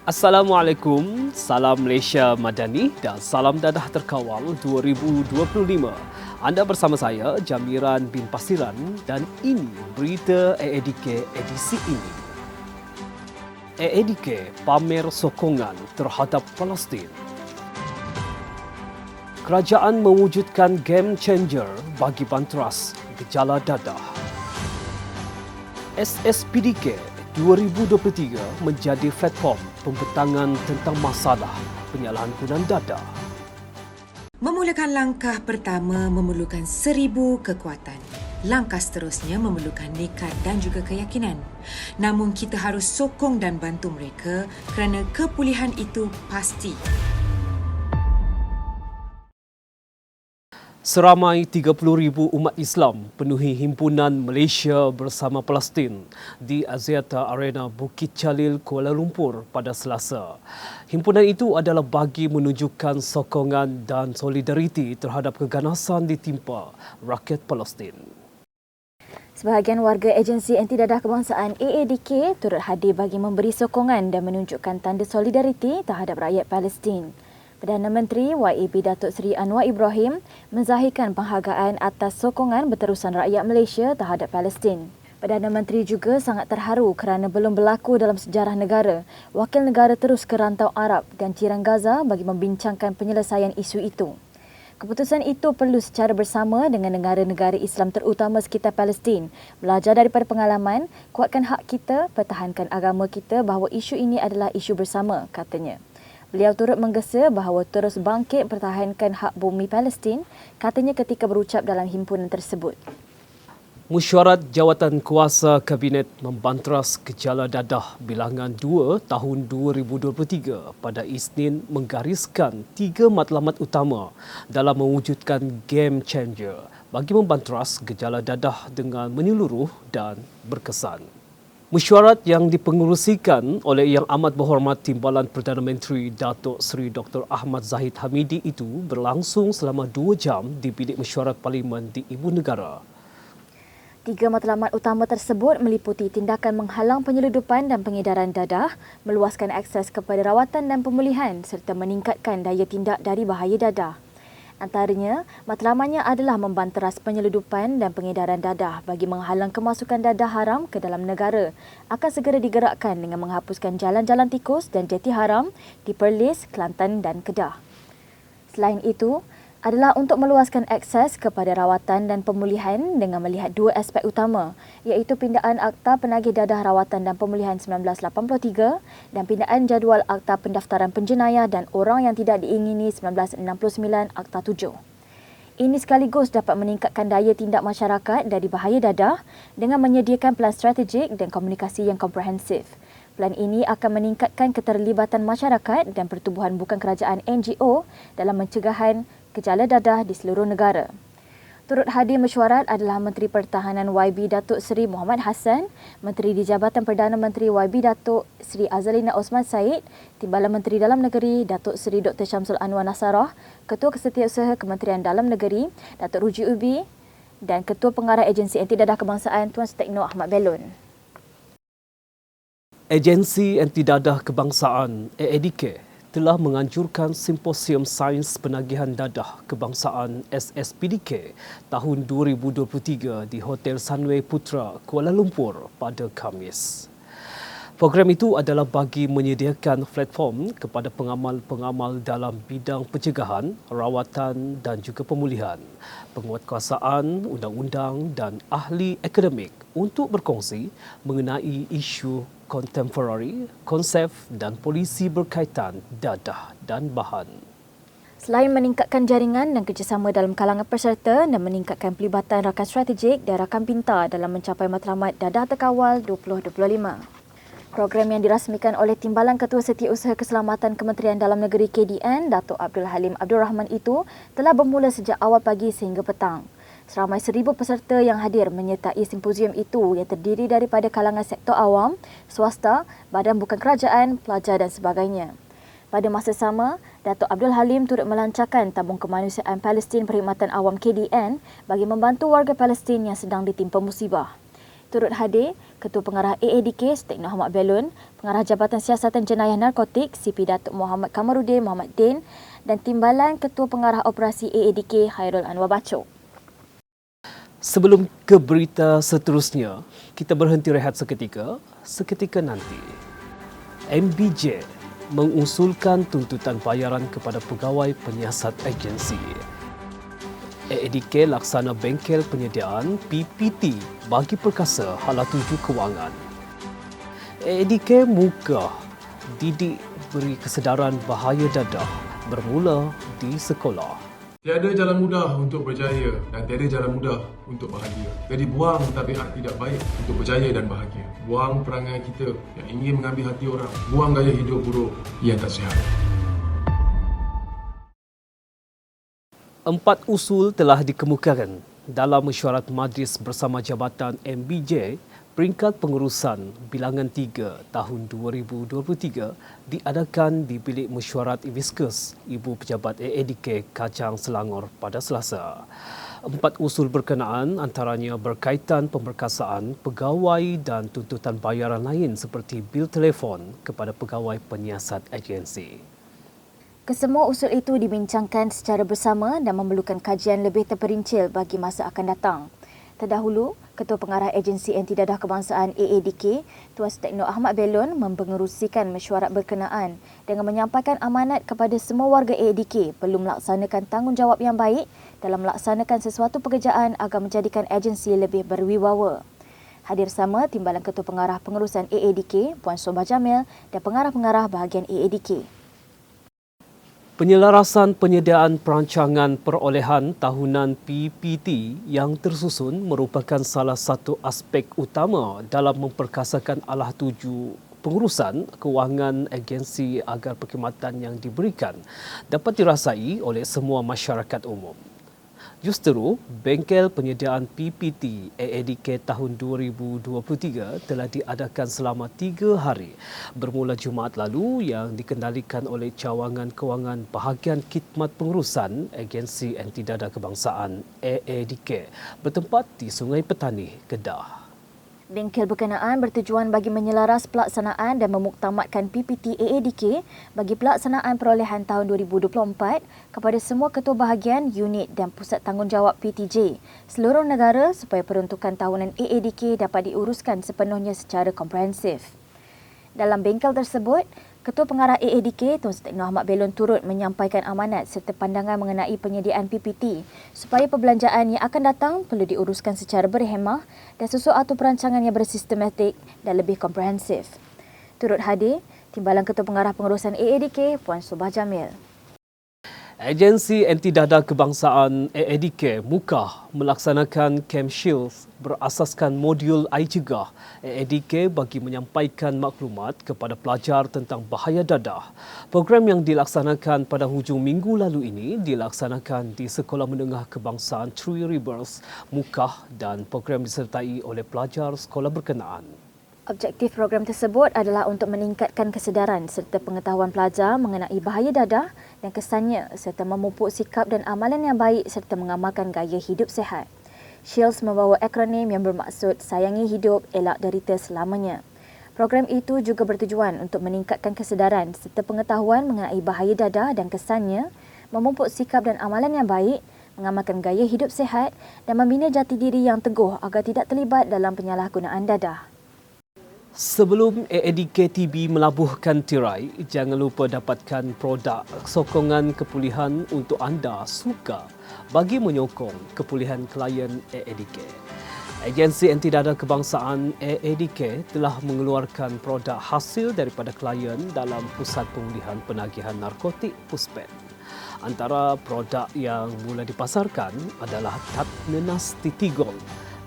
Assalamualaikum, salam Malaysia Madani dan salam dadah terkawal 2025. Anda bersama saya, Jamiran bin Pasiran dan ini berita AADK edisi ini. AADK pamer sokongan terhadap Palestin. Kerajaan mewujudkan game changer bagi Banteras gejala dadah. SSPDK 2023 menjadi platform pembentangan tentang masalah penyalahgunaan data. Memulakan langkah pertama memerlukan 1000 kekuatan. Langkah seterusnya memerlukan nekat dan juga keyakinan. Namun kita harus sokong dan bantu mereka kerana kepulihan itu pasti. Seramai 30,000 umat Islam penuhi himpunan Malaysia bersama Palestin di Axiata Arena Bukit Jalil, Kuala Lumpur pada Selasa. Himpunan itu adalah bagi menunjukkan sokongan dan solidariti terhadap keganasan ditimpa rakyat Palestin. Sebahagian warga agensi anti dadah kebangsaan AADK turut hadir bagi memberi sokongan dan menunjukkan tanda solidariti terhadap rakyat Palestin. Perdana Menteri YAB Datuk Seri Anwar Ibrahim menzahirkan penghargaan atas sokongan berterusan rakyat Malaysia terhadap Palestin. Perdana Menteri juga sangat terharu kerana belum berlaku dalam sejarah negara wakil negara terus ke rantau Arab dan jiran Gaza bagi membincangkan penyelesaian isu itu. Keputusan itu perlu secara bersama dengan negara-negara Islam terutama sekitar Palestin belajar daripada pengalaman, kuatkan hak kita, pertahankan agama kita bahawa isu ini adalah isu bersama, katanya. Beliau turut menggesa bahawa terus bangkit pertahankan hak bumi Palestin, katanya ketika berucap dalam himpunan tersebut. Mesyuarat Jawatan Kuasa Kabinet membanteras gejala dadah bilangan 2 tahun 2023 pada Isnin menggariskan 3 matlamat utama dalam mewujudkan game changer bagi membanteras gejala dadah dengan menyeluruh dan berkesan. Mesyuarat yang dipengerusikan oleh Yang Amat Berhormat Timbalan Perdana Menteri Datuk Seri Dr. Ahmad Zahid Hamidi itu berlangsung selama 2 jam di Bilik Mesyuarat Parlimen di Ibu Negara. 3 matlamat utama tersebut meliputi tindakan menghalang penyeludupan dan pengedaran dadah, meluaskan akses kepada rawatan dan pemulihan serta meningkatkan daya tindak dari bahaya dadah. Antaranya, matlamatnya adalah membanteras penyeludupan dan pengedaran dadah bagi menghalang kemasukan dadah haram ke dalam negara akan segera digerakkan dengan menghapuskan jalan-jalan tikus dan jeti haram di Perlis, Kelantan dan Kedah. Selain itu, adalah untuk meluaskan akses kepada rawatan dan pemulihan dengan melihat 2 aspek utama iaitu pindaan Akta Penagih Dadah Rawatan dan Pemulihan 1983 dan pindaan jadual Akta Pendaftaran Penjenayah dan Orang yang Tidak Diingini 1969 Akta 7. Ini sekaligus dapat meningkatkan daya tindak masyarakat dari bahaya dadah dengan menyediakan pelan strategik dan komunikasi yang komprehensif. Pelan ini akan meningkatkan keterlibatan masyarakat dan pertubuhan bukan kerajaan NGO dalam pencegahan gejala dadah di seluruh negara. Turut hadir mesyuarat adalah Menteri Pertahanan YB Datuk Seri Muhammad Hassan, Menteri di Jabatan Perdana Menteri YB Datuk Seri Azalina Osman Said, Timbalan Menteri Dalam Negeri Datuk Seri Dr. Syamsul Anwar Nasarah, Ketua Kesetiausaha Kementerian Dalam Negeri Datuk Ruji Ubi dan Ketua Pengarah Agensi Anti Dadah Kebangsaan Tuan Sutekno Ahmad Belon. Agensi Anti Dadah Kebangsaan AADK telah menganjurkan Simposium Sains Penagihan Dadah Kebangsaan SSPDK tahun 2023 di Hotel Sunway Putra, Kuala Lumpur pada Khamis. Program itu adalah bagi menyediakan platform kepada pengamal-pengamal dalam bidang pencegahan, rawatan dan juga pemulihan, penguatkuasaan, undang-undang dan ahli akademik untuk berkongsi mengenai isu kontemporari, konsep dan polisi berkaitan dadah dan bahan. Selain meningkatkan jaringan dan kerjasama dalam kalangan peserta dan meningkatkan pelibatan rakan strategik dan rakan pintar dalam mencapai matlamat dadah terkawal 2025. Program yang dirasmikan oleh Timbalan Ketua Setiausaha Keselamatan Kementerian Dalam Negeri KDN, Datuk Abdul Halim Abdul Rahman itu telah bermula sejak awal pagi sehingga petang. Seramai 1,000 peserta yang hadir menyertai simposium itu yang terdiri daripada kalangan sektor awam, swasta, badan bukan kerajaan, pelajar dan sebagainya. Pada masa sama, Datuk Abdul Halim turut melancarkan tabung kemanusiaan Palestin Perkhidmatan Awam KDN bagi membantu warga Palestin yang sedang ditimpa musibah. Turut hadir Ketua Pengarah AADK Stek Nur Ahmad Belon, Pengarah Jabatan Siasatan Jenayah Narkotik CP Datuk Muhammad Kamarudin Muhammad Din dan Timbalan Ketua Pengarah Operasi AADK Hairul Anwar Bachok. Sebelum ke berita seterusnya, kita berhenti rehat seketika nanti. MBJ mengusulkan tuntutan bayaran kepada pegawai penyiasat agensi. AADK laksana bengkel penyediaan PPT bagi perkasa hala tuju kewangan. AADK muka didik beri kesedaran bahaya dadah bermula di sekolah. Tiada jalan mudah untuk berjaya dan tiada jalan mudah untuk bahagia. Jadi buang tabiat tidak baik untuk berjaya dan bahagia. Buang perangai kita yang ingin mengambil hati orang. Buang gaya hidup buruk yang tak sihat. 4 usul telah dikemukakan dalam mesyuarat Majlis Bersama Jabatan MBJ peringkat pengurusan bilangan 3 tahun 2023 diadakan di Bilik Mesyuarat Hibiscus, Ibu Pejabat AADK Kajang Selangor pada Selasa. 4 usul berkenaan antaranya berkaitan pemberkasaan pegawai dan tuntutan bayaran lain seperti bil telefon kepada pegawai penyiasat agensi. Kesemua usul itu dibincangkan secara bersama dan memerlukan kajian lebih terperincil bagi masa akan datang. Terdahulu, Ketua Pengarah Agensi Anti Dadah Kebangsaan AADK, Tuan Stek Nur Ahmad Belon mempengerusikan mesyuarat berkenaan dengan menyampaikan amanat kepada semua warga AADK perlu melaksanakan tanggungjawab yang baik dalam melaksanakan sesuatu pekerjaan agar menjadikan agensi lebih berwibawa. Hadir sama Timbalan Ketua Pengarah Pengurusan AADK, Puan Sobah Jamil dan pengarah-pengarah bahagian AADK. Penyelarasan penyediaan perancangan perolehan tahunan PPT yang tersusun merupakan salah satu aspek utama dalam memperkasakan alah tuju pengurusan kewangan agensi agar perkhidmatan yang diberikan dapat dirasai oleh semua masyarakat umum. Justeru, bengkel penyediaan PPT AADK tahun 2023 telah diadakan selama 3 hari bermula Jumaat lalu yang dikendalikan oleh Cawangan Kewangan Bahagian Khidmat Pengurusan Agensi Anti Dadah Kebangsaan AADK bertempat di Sungai Petani, Kedah. Bengkel berkenaan bertujuan bagi menyelaras pelaksanaan dan memuktamadkan PPT AADK bagi pelaksanaan perolehan tahun 2024 kepada semua ketua bahagian, unit dan pusat tanggungjawab PTJ seluruh negara supaya peruntukan tahunan AADK dapat diuruskan sepenuhnya secara komprehensif. Dalam bengkel tersebut, Ketua Pengarah AADK Tun Stek Nur Ahmad Belon turut menyampaikan amanat serta pandangan mengenai penyediaan PPT supaya perbelanjaan yang akan datang perlu diuruskan secara berhemah dan sesuatu perancangan yang bersistematik dan lebih komprehensif. Turut hadir Timbalan Ketua Pengarah Pengurusan AADK Puan Sobah Jamil. Agensi Anti Dadah Kebangsaan AADK Mukah melaksanakan Camp Shield berasaskan modul iCegah AADK bagi menyampaikan maklumat kepada pelajar tentang bahaya dadah. Program yang dilaksanakan pada hujung minggu lalu ini dilaksanakan di Sekolah Menengah Kebangsaan Three Rivers Mukah dan program disertai oleh pelajar sekolah berkenaan. Objektif program tersebut adalah untuk meningkatkan kesedaran serta pengetahuan pelajar mengenai bahaya dadah dan kesannya serta memupuk sikap dan amalan yang baik serta mengamalkan gaya hidup sihat. SHIELDS membawa akronim yang bermaksud Sayangi Hidup, Elak Derita Selamanya. Program itu juga bertujuan untuk meningkatkan kesedaran serta pengetahuan mengenai bahaya dadah dan kesannya, memupuk sikap dan amalan yang baik, mengamalkan gaya hidup sihat dan membina jati diri yang teguh agar tidak terlibat dalam penyalahgunaan dadah. Sebelum AADK TB melabuhkan tirai, jangan lupa dapatkan produk sokongan kepulihan untuk anda suka bagi menyokong kepulihan klien AADK. Agensi Anti Dadah Kebangsaan AADK telah mengeluarkan produk hasil daripada klien dalam Pusat Pemulihan Penagihan Narkotik Puspen. Antara produk yang mula dipasarkan adalah Tat Nenas Titigol,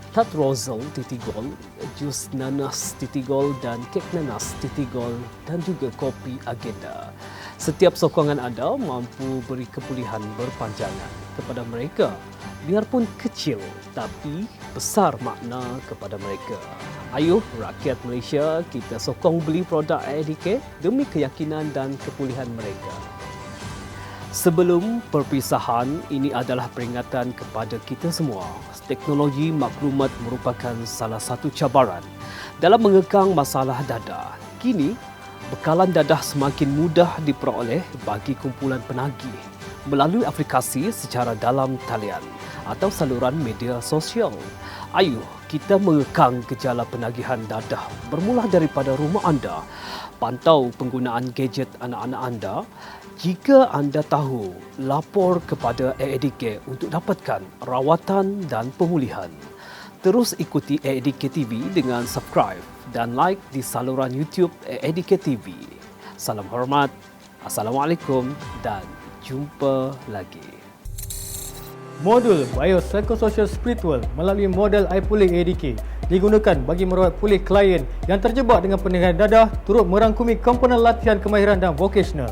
Tat Rosal Titigol, Jus Nanas Titigol dan Kek Nanas Titigol dan juga kopi agenda. Setiap sokongan anda mampu beri kepulihan berpanjangan kepada mereka. Biarpun kecil tapi besar makna kepada mereka. Ayuh rakyat Malaysia, kita sokong beli produk AADK demi keyakinan dan kepulihan mereka. Sebelum perpisahan, ini adalah peringatan kepada kita semua. Teknologi maklumat merupakan salah satu cabaran dalam mengekang masalah dadah. Kini, bekalan dadah semakin mudah diperoleh bagi kumpulan penagih melalui aplikasi secara dalam talian atau saluran media sosial. Ayuh, kita mengekang gejala penagihan dadah bermula daripada rumah anda. Pantau penggunaan gadget anak-anak anda. Jika anda tahu, lapor kepada AADK untuk dapatkan rawatan dan pemulihan. Terus ikuti AADK TV dengan subscribe dan like di saluran YouTube AADK TV. Salam hormat, Assalamualaikum dan jumpa lagi. Modul Biopsychosocial Spiritual melalui model iPulih AADK digunakan bagi merawat pulih klien yang terjebak dengan penagihan dadah turut merangkumi komponen latihan kemahiran dan vocational.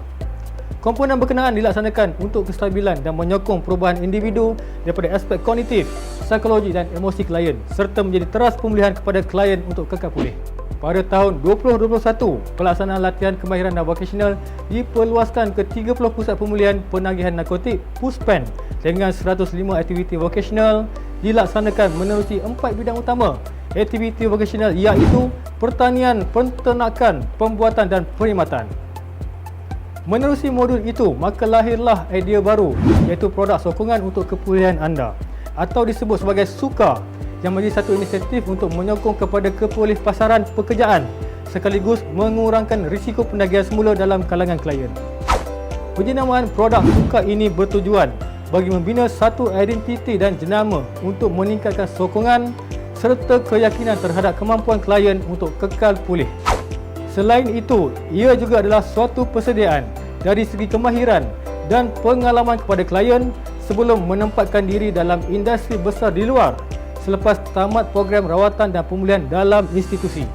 Komponen berkenaan dilaksanakan untuk kestabilan dan menyokong perubahan individu daripada aspek kognitif, psikologi dan emosi klien serta menjadi teras pemulihan kepada klien untuk kekal pulih. Pada tahun 2021, pelaksanaan latihan kemahiran dan vocational diperluaskan ke 30 pusat pemulihan penagihan narkotik PUSPEN dengan 105 aktiviti vocational dilaksanakan menerusi 4 bidang utama. Aktiviti vocational iaitu pertanian, penternakan, pembuatan dan perkhidmatan. Menerusi modul itu, maka lahirlah idea baru iaitu produk sokongan untuk kepulihan anda atau disebut sebagai SUKA yang menjadi satu inisiatif untuk menyokong kepada kepulih pasaran pekerjaan sekaligus mengurangkan risiko penagihan semula dalam kalangan klien. Penjenamaan produk SUKA ini bertujuan bagi membina satu identiti dan jenama untuk meningkatkan sokongan serta keyakinan terhadap kemampuan klien untuk kekal pulih. Selain itu, ia juga adalah suatu persediaan dari segi kemahiran dan pengalaman kepada klien sebelum menempatkan diri dalam industri besar di luar selepas tamat program rawatan dan pemulihan dalam institusi.